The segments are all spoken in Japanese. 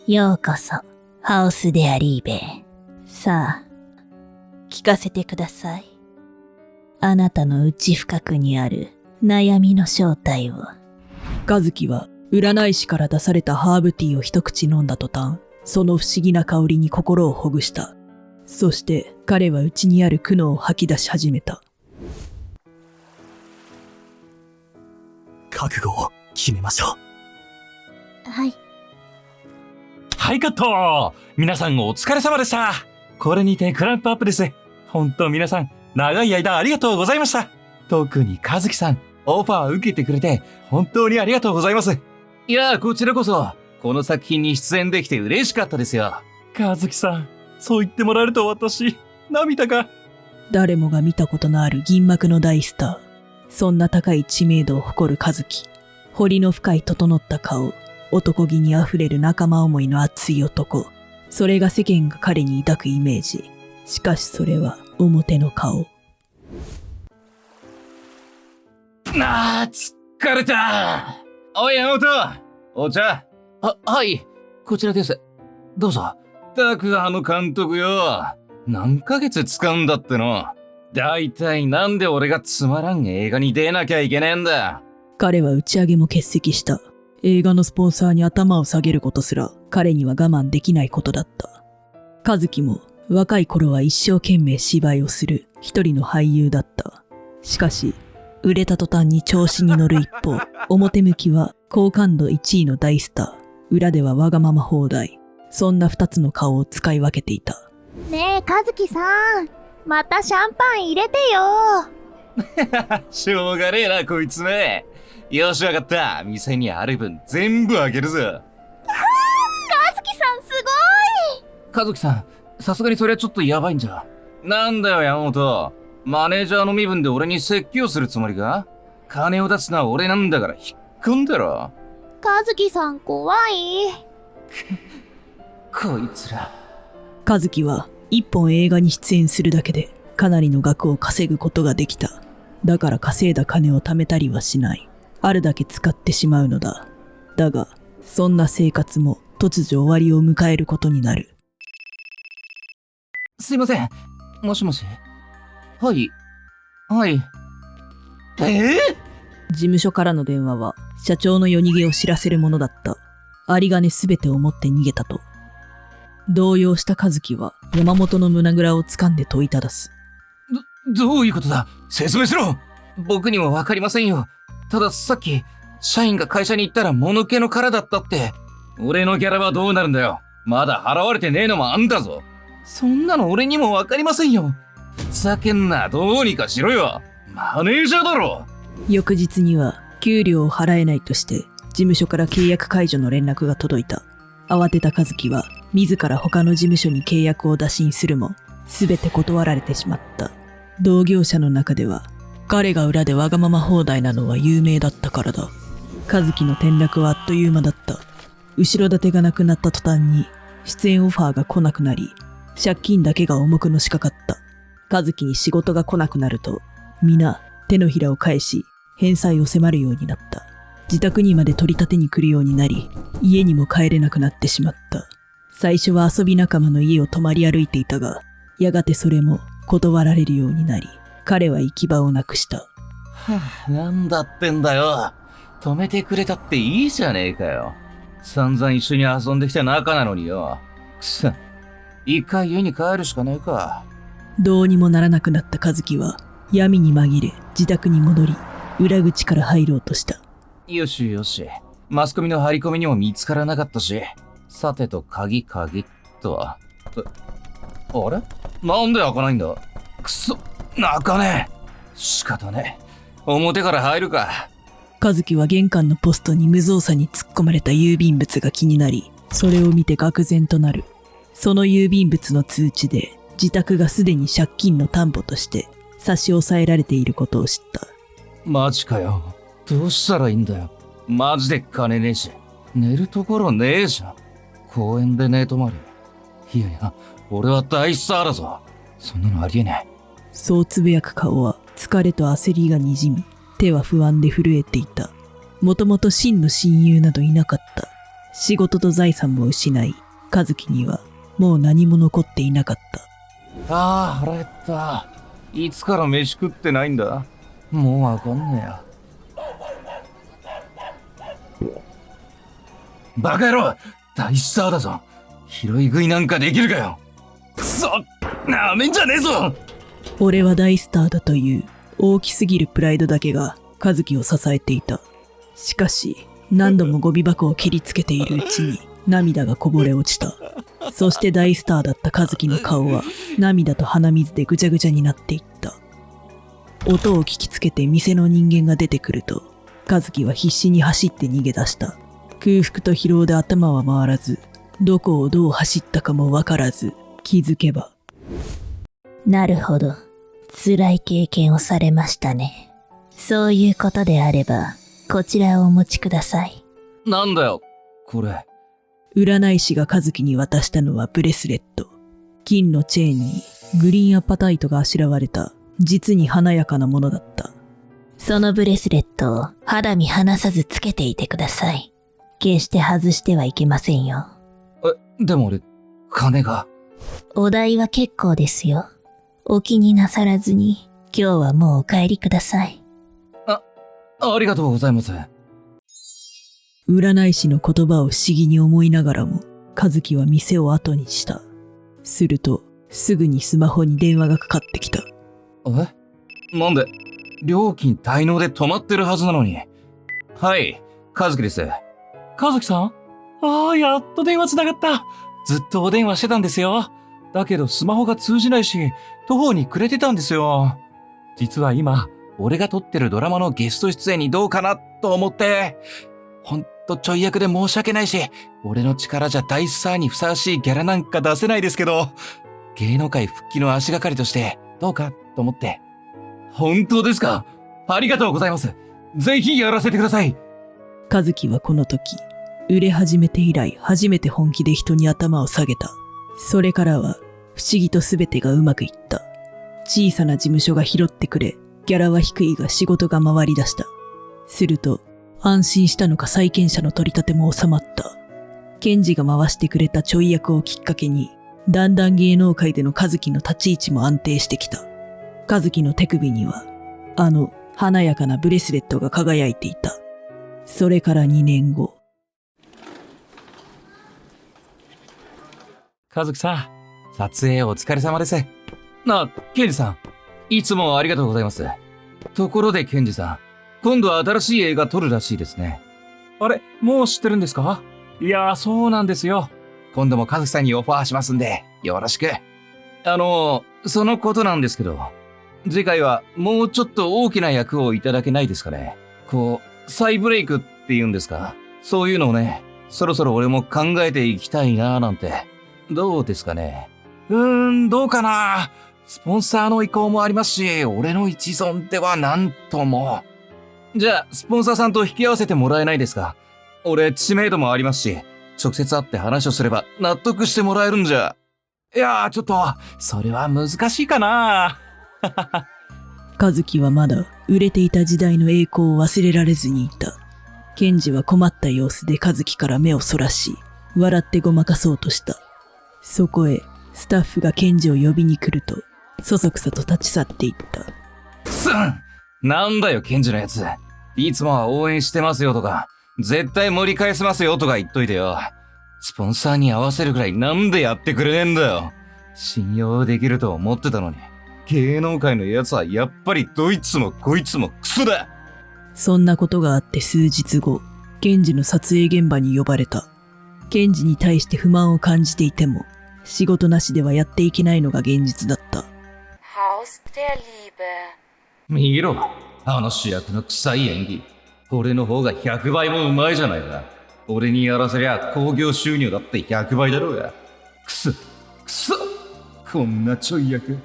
ようこそ、ハウスでアリーベ。さあ、聞かせてください。あなたの内深くにある悩みの正体を。和樹は占い師から出されたハーブティーを一口飲んだ途端、その不思議な香りに心をほぐした。そして彼は内にある苦悩を吐き出し始めた。覚悟を決めましょう。はい。はいカット。皆さんお疲れ様でした。これにてクランプアップです。本当皆さん長い間ありがとうございました。特に和樹さん、オファー受けてくれて本当にありがとうございます。いやこちらこそこの作品に出演できて嬉しかったですよ。和樹さん、そう言ってもらえると私涙が。誰もが見たことのある銀幕の大スター。そんな高い知名度を誇る和樹。彫りの深い整った顔。男気にあふれる仲間思いの熱い男。それが世間が彼に抱くイメージ。しかしそれは表の顔。疲れた。おい山本、お茶。はい、こちらです。どうぞ。たくあの監督よ。何ヶ月使うんだっての。だいたいなんで俺がつまらん映画に出なきゃいけねえんだ。彼は打ち上げも欠席した。映画のスポンサーに頭を下げることすら彼には我慢できないことだった。和樹も若い頃は一生懸命芝居をする一人の俳優だった。しかし、売れた途端に調子に乗る一方、表向きは好感度1位の大スター、裏ではわがまま放題。そんな二つの顔を使い分けていた。ねえ、和樹さん。またシャンパン入れてよ。しょうがねえな、こいつめ。よしわかった。店にある分全部あげるぞ。和樹さんすごい。和樹さん、さすがにそれはちょっとやばいんじゃ。なんだよ山本。マネージャーの身分で俺に説教するつもりか？金を出すのは俺なんだから引っ込んだろ。和樹さん怖い。こいつら。和樹は一本映画に出演するだけでかなりの額を稼ぐことができた。だから稼いだ金を貯めたりはしない。あるだけ使ってしまうのだ。だが、そんな生活も突如終わりを迎えることになる。すいません。もしもし。はい。はい。事務所からの電話は社長の夜逃げを知らせるものだった。有り金すべてを持って逃げたと。動揺した和樹は山本の胸ぐらを掴んで問いただす。どういうことだ？説明しろ！僕にもわかりませんよ。たださっき、社員が会社に行ったらもぬけの殻だったって。俺のギャラはどうなるんだよ。まだ払われてねえのもあんだぞ。そんなの俺にもわかりませんよ。ふざけんな、どうにかしろよ。マネージャーだろ。翌日には給料を払えないとして事務所から契約解除の連絡が届いた。慌てた和樹は自ら他の事務所に契約を打診するも全て断られてしまった。同業者の中では彼が裏でわがまま放題なのは有名だったからだ。和樹の転落はあっという間だった。後ろ盾がなくなった途端に出演オファーが来なくなり、借金だけが重くのしかかった。和樹に仕事が来なくなると皆手のひらを返し返済を迫るようになった。自宅にまで取り立てに来るようになり、家にも帰れなくなってしまった。最初は遊び仲間の家を泊まり歩いていたが、やがてそれも断られるようになり、彼は行き場をなくした。なんだってんだよ。止めてくれたっていいじゃねえかよ。散々一緒に遊んできた仲なのによ。くそ。一回家に帰るしかねえか。どうにもならなくなった和樹は、闇に紛れ自宅に戻り、裏口から入ろうとした。よしよし。マスコミの張り込みにも見つからなかったし。さてと鍵っと。あれ？なんで開かないんだ？くそ、開かねえ。仕方ねえ。表から入るか。和樹は玄関のポストに無造作に突っ込まれた郵便物が気になり、それを見て愕然となる。その郵便物の通知で、自宅がすでに借金の担保として差し押さえられていることを知った。マジかよ。どうしたらいいんだよ。マジで金ねえし。寝るところねえじゃん。公園で寝泊まり。いやいや、俺は大スターだぞ。そんなのありえねえ。そうつぶやく顔は疲れと焦りがにじみ、手は不安で震えていた。もともと真の親友などいなかった。仕事と財産も失い、和樹にはもう何も残っていなかった。ああ、腹減った。いつから飯食ってないんだ？もうわかんねえや。バカ野郎！大スターだぞ。拾い食いなんかできるかよ。くそ！なめんじゃねえぞ！俺は大スターだという大きすぎるプライドだけが和樹を支えていた。しかし、何度もゴミ箱を切りつけているうちに涙がこぼれ落ちた。そして大スターだった和樹の顔は涙と鼻水でぐちゃぐちゃになっていった。音を聞きつけて店の人間が出てくると、和樹は必死に走って逃げ出した。空腹と疲労で頭は回らず、どこをどう走ったかもわからず、気づけば。なるほど。辛い経験をされましたね。そういうことであれば、こちらをお持ちください。なんだよ、これ。占い師が和樹に渡したのはブレスレット。金のチェーンにグリーンアパタイトがあしらわれた、実に華やかなものだった。そのブレスレットを肌身離さずつけていてください。決して外してはいけませんよ。でも俺、金が。お代は結構ですよ。お気になさらずに、今日はもうお帰りください。ありがとうございます。占い師の言葉を不思議に思いながらも、和樹は店を後にした。すると、すぐにスマホに電話がかかってきた。なんで、料金滞納で止まってるはずなのに。はい、和樹です。和樹さん？ああ、やっと電話つながった。ずっとお電話してたんですよ。だけどスマホが通じないし、途方に暮れてたんですよ。実は今、俺が撮ってるドラマのゲスト出演にどうかなと思って。ほんとちょい役で申し訳ないし、俺の力じゃ大スターにふさわしいギャラなんか出せないですけど、芸能界復帰の足がかりとしてどうかと思って。本当ですか？ありがとうございます。ぜひやらせてください。和樹はこの時、売れ始めて以来初めて本気で人に頭を下げた。それからは不思議と全てがうまくいった。小さな事務所が拾ってくれ、ギャラは低いが仕事が回り出した。すると、安心したのか債権者の取り立ても収まった。検事が回してくれたちょい役をきっかけに、だんだん芸能界での和樹の立ち位置も安定してきた。和樹の手首には、華やかなブレスレットが輝いていた。それから2年後。和樹さん、撮影お疲れ様です。ケンジさん、いつもありがとうございます。ところでケンジさん、今度は新しい映画撮るらしいですね。あれ、もう知ってるんですか？いやー、そうなんですよ。今度も和樹さんにオファーしますんで、よろしく。そのことなんですけど、次回はもうちょっと大きな役をいただけないですかね。再ブレイクっていうんですか？そういうのをね、そろそろ俺も考えていきたいなーなんて。どうですかね。どうかな。スポンサーの意向もありますし、俺の一存ではなんとも。じゃあ、スポンサーさんと引き合わせてもらえないですか？俺、知名度もありますし、直接会って話をすれば納得してもらえるんじゃ。いやー、ちょっと、それは難しいかな。和樹はまだ売れていた時代の栄光を忘れられずにいた。検事は困った様子で和樹から目をそらし、笑ってごまかそうとした。そこへ、スタッフが検事を呼びに来ると、そそくさと立ち去っていった。なんだよ、検事のやつ。いつもは応援してますよとか、絶対盛り返せますよとか言っといてよ。スポンサーに合わせるくらいなんでやってくれねえんだよ。信用できると思ってたのに。芸能界のやつはやっぱりどいつもこいつもクソだ。そんなことがあって数日後、検事の撮影現場に呼ばれた。検事に対して不満を感じていても、仕事なしではやっていけないのが現実だった。見ろ、あの主役の臭い演技。俺の方が100倍もうまいじゃないか。俺にやらせりゃ興行収入だって100倍だろうが。くそ、こんなちょい役、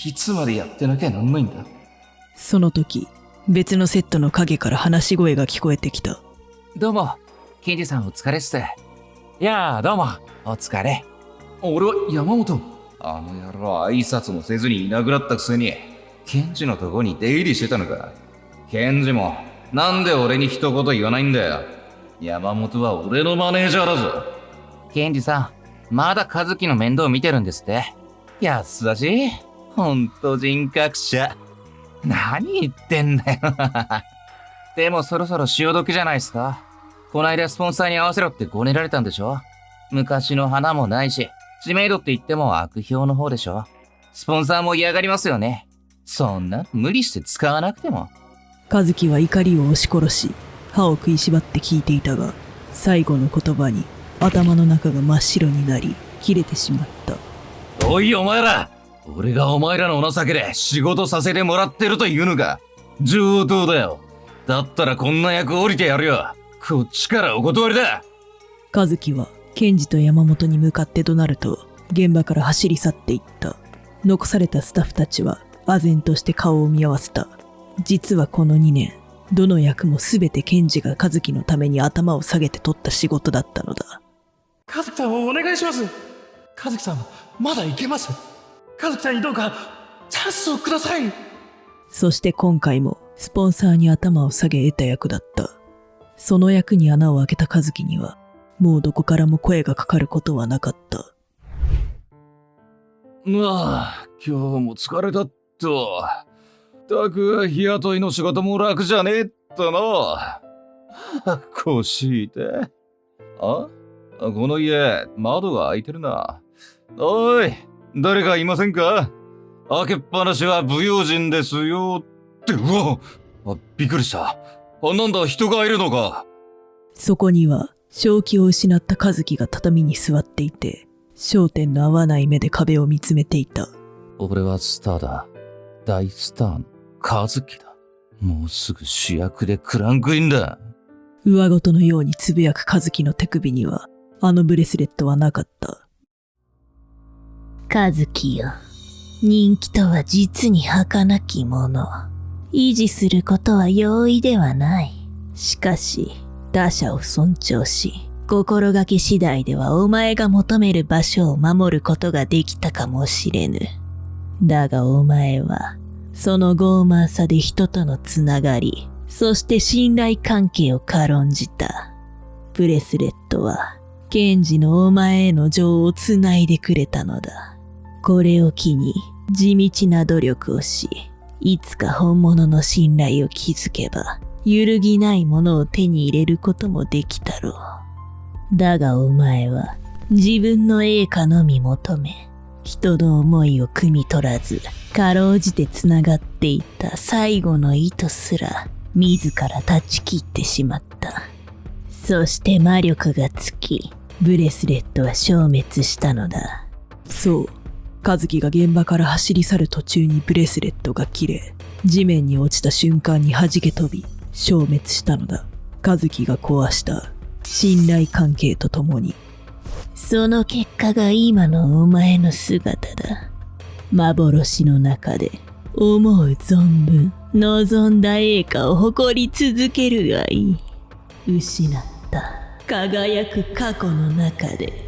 いつまでやってなきゃなんないんだ。その時、別のセットの影から話し声が聞こえてきた。どうも、検事さんお疲れっす。いやー、どうも、お疲れ。俺は山本。あの野郎挨拶もせずにいなくなったくせに、検事のとこに出入りしてたのか。検事も、なんで俺に一言言わないんだよ。山本は俺のマネージャーだぞ。ケンジさん、まだ和樹の面倒見てるんですって。優しい。ほんと人格者。何言ってんだよ。でもそろそろ潮時じゃないですか。こないだスポンサーに合わせろってごねられたんでしょ。昔の花もないし、知名度って言っても悪評の方でしょ。スポンサーも嫌がりますよね。そんな無理して使わなくても。和樹は怒りを押し殺し、歯を食いしばって聞いていたが、最後の言葉に頭の中が真っ白になり、切れてしまった。おいお前ら、俺がお前らのお情けで仕事させてもらってるというのか。上等だよ。だったらこんな役降りてやるよ。こっちからお断りだ。和樹はケンジと山本に向かって怒鳴ると、現場から走り去っていった。残されたスタッフたちは唖然として顔を見合わせた。実はこの2年、どの役もすべてケンジが和樹のために頭を下げて取った仕事だったのだ。和樹さんをお願いします。和樹さん、まだいけます。和樹さんにどうか、チャンスをください。そして今回もスポンサーに頭を下げ得た役だった。その役に穴を開けた和樹には、もうどこからも声がかかることはなかった。今日も疲れたっと。たく日雇いの仕事も楽じゃねえっとな。腰痛い。この家、窓が開いてるな。おい、誰かいませんか？開けっぱなしは不用心ですよ。って、うわ！びっくりした。なんだ、人がいるのか。そこには、正気を失った和樹が畳に座っていて、焦点の合わない目で壁を見つめていた。俺はスターだ。大スターの和樹だ。もうすぐ主役でクランクインだ。上ごとのようにつぶやく和樹の手首には、あのブレスレットはなかった。和樹よ。人気とは実に儚きもの。維持することは容易ではない。しかし、他者を尊重し、心がけ次第ではお前が求める場所を守ることができたかもしれぬ。だがお前は、その傲慢さで人とのつながり、そして信頼関係を軽んじた。ブレスレットは、ケンジのお前への情をつないでくれたのだ。これを機に、地道な努力をし、いつか本物の信頼を築けば、揺るぎないものを手に入れることもできたろう。だがお前は、自分の栄華のみ求め、人の思いを汲み取らず、かろうじてつながっていた最後の糸すら、自ら断ち切ってしまった。そして魔力が尽き、ブレスレットは消滅したのだ。そう。和樹が現場から走り去る途中にブレスレットが切れ、地面に落ちた瞬間に弾け飛び、消滅したのだ。和樹が壊した信頼関係とともに。その結果が今のお前の姿だ。幻の中で思う存分望んだ栄華を誇り続けるがいい。失った輝く過去の中で